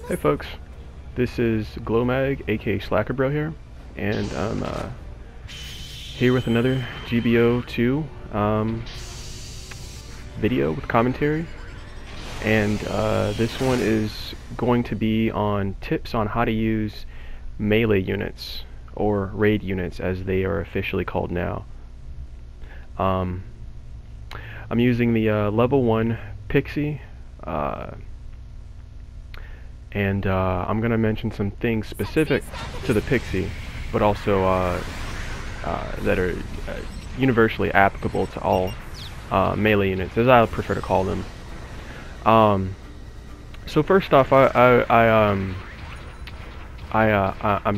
Hey folks, this is Glowmag, aka Slackerbro here, and I'm here with another GBO 2 video with commentary, and this one is going to be on tips on how to use melee units, or raid units as they are officially called now. I'm using the level 1 Pixie, and I'm going to mention some things specific to the Pixie, but also that are universally applicable to all melee units, as I prefer to call them. So first off, I'm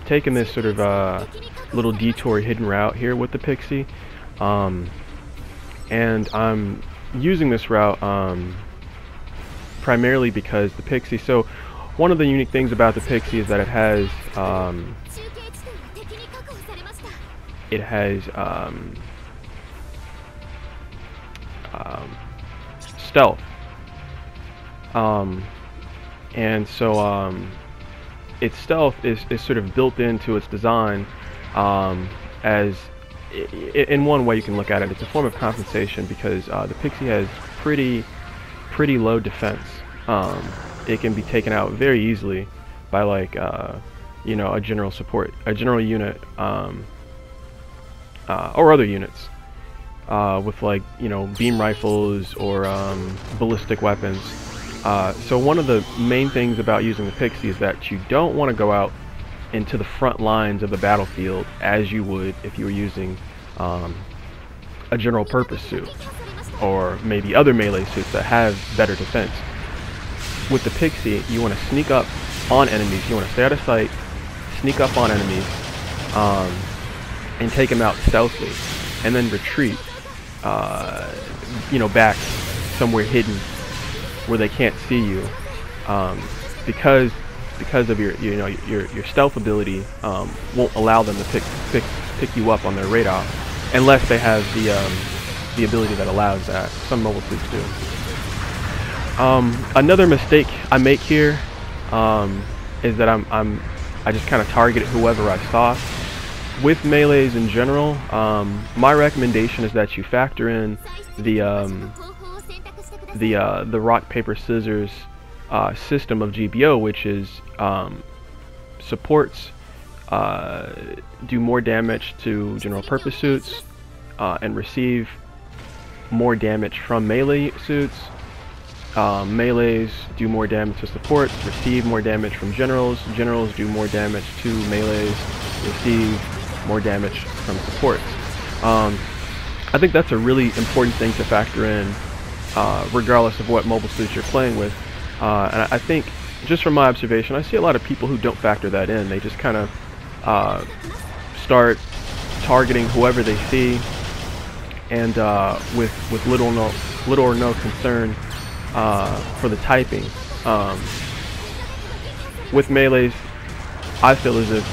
taking this sort of little detour hidden route here with the Pixie, and I'm using this route primarily because the Pixie, so one of the unique things about the Pixie is that it has stealth, and so its stealth is sort of built into its design, as in one way you can look at it, it's a form of compensation, because the Pixie has pretty low defense. It can be taken out very easily by, like, you know, a general unit, or other units, with, like, you know, beam rifles or ballistic weapons. So one of the main things about using the Pixie is that you don't want to go out into the front lines of the battlefield as you would if you were using a general purpose suit, or maybe other melee suits that have better defense. With the Pixie, you want to sneak up on enemies, you want to stay out of sight, sneak up on enemies, and take them out stealthily, and then retreat, you know, back somewhere hidden where they can't see you, because of your stealth ability won't allow them to pick you up on their radar unless they have the ability that allows that. Some mobile suits do. Another mistake I make here is that I just kind of target whoever I saw. With melees in general, my recommendation is that you factor in the rock paper scissors system of GBO, which is supports do more damage to general purpose suits and receive more damage from melee suits. Melees do more damage to supports, receive more damage from generals. Generals do more damage to melees, receive more damage from supports. I think that's a really important thing to factor in, regardless of what mobile suits you're playing with. And I think, just from my observation, I see a lot of people who don't factor that in. They just kind of start targeting whoever they see, and with little or no concern for the typing. With melees, I feel as if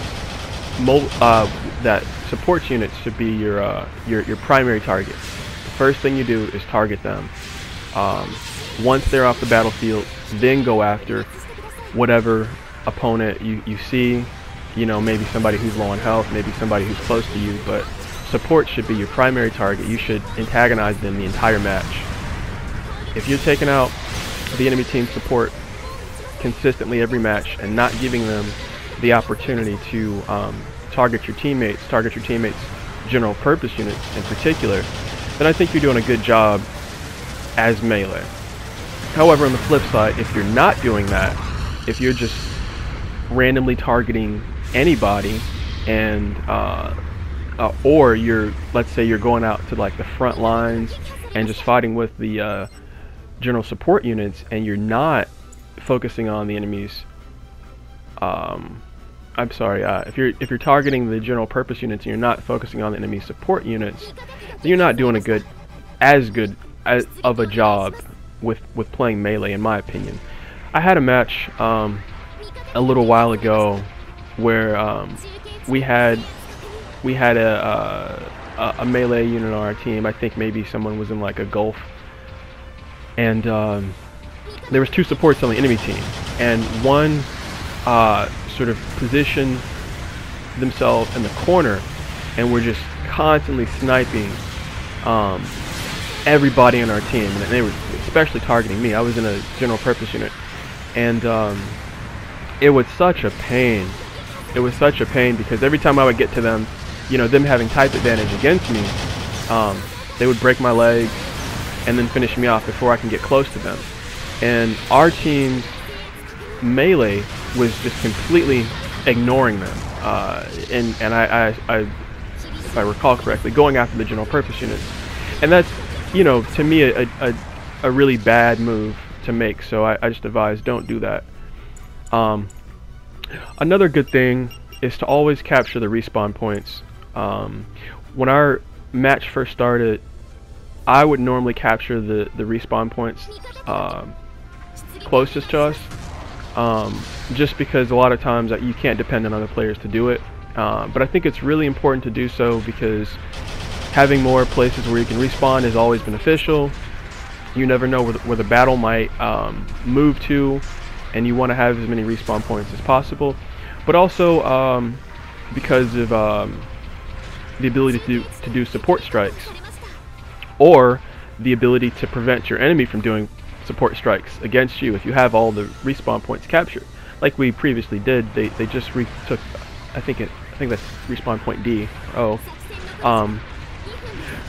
that supports units should be your primary target. The first thing you do is target them. Once they're off the battlefield, then go after whatever opponent you see. You know, maybe somebody who's low on health, maybe somebody who's close to you, but support should be your primary target. You should antagonize them the entire match. If you're taking out the enemy team support consistently every match and not giving them the opportunity to target your teammates general purpose units in particular, then I think you're doing a good job as melee. However, on the flip side, if you're not doing that, if you're just randomly targeting anybody, and or let's say you're going out to, like, the front lines and just fighting with the general support units, and you're not focusing on the enemies, if you're targeting the general purpose units and you're not focusing on the enemy support units, then you're not doing as good of a job with playing melee, in my opinion. I had a match a little while ago where we had a melee unit on our team. I think maybe someone was in, like, a Gulf, and there was 2 supports on the enemy team, and one sort of positioned themselves in the corner and were just constantly sniping everybody on our team, and they were especially targeting me. I was in a general purpose unit, and it was such a pain. It was such a pain because every time I would get to them, you know, them having type advantage against me, they would break my legs and then finish me off before I can get close to them. And our team's melee was just completely ignoring them, and I, if I recall correctly, going after the general purpose units. And that's, you know, to me a really bad move to make, so I just advise don't do that. Another good thing is to always capture the respawn points. When our match first started, I would normally capture the respawn points closest to us, just because a lot of times you can't depend on other players to do it. But I think it's really important to do so because having more places where you can respawn is always beneficial. You never know where the battle might move to, and you want to have as many respawn points as possible. But also because of the ability to do support strikes, or the ability to prevent your enemy from doing support strikes against you if you have all the respawn points captured, like we previously did. They just retook, I think that's respawn point D or O.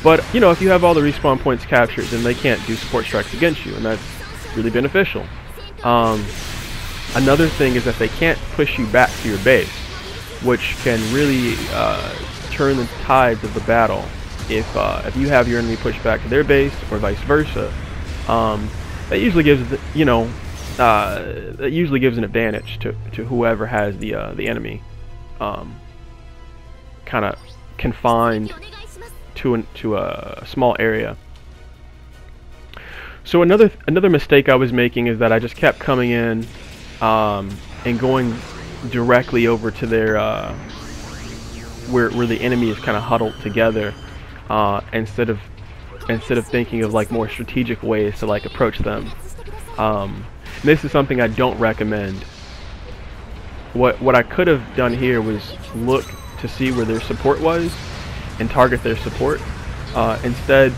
But you know, if you have all the respawn points captured, then they can't do support strikes against you, and that's really beneficial. Another thing is that they can't push you back to your base, which can really turn the tides of the battle. If you have your enemy pushed back to their base or vice versa, that usually gives that usually gives an advantage to whoever has the enemy kind of confined to a small area. So another mistake I was making is that I just kept coming in and going directly over to their where the enemy is kind of huddled together, instead of thinking of like more strategic ways to like approach them. This is something I don't recommend. What I could have done here was look to see where their support was and target their support. Instead,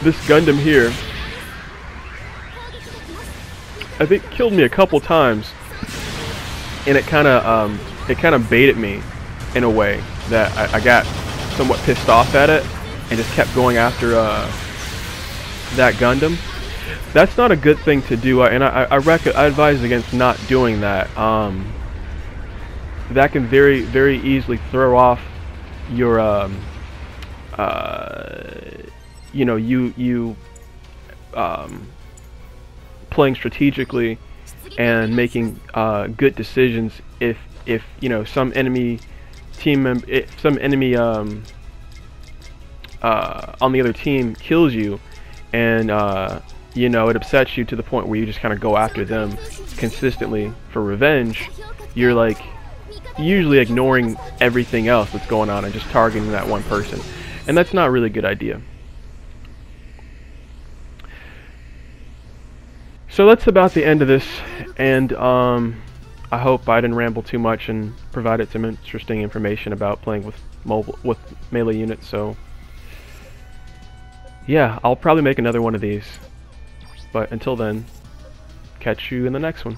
this Gundam here, I think, killed me a couple times, and it kind of baited me in a way that I got somewhat pissed off at it and just kept going after that Gundam. That's not a good thing to do, and I advise against not doing that. That can very easily throw off your you know, you playing strategically and making good decisions. If you know, some enemy team member, some enemy on the other team kills you, and you know, it upsets you to the point where you just kind of go after them consistently for revenge, you're like usually ignoring everything else that's going on and just targeting that one person, and that's not really a good idea. So that's about the end of this, and I hope I didn't ramble too much and provided some interesting information about playing with melee units. So yeah, I'll probably make another one of these, but until then, catch you in the next one.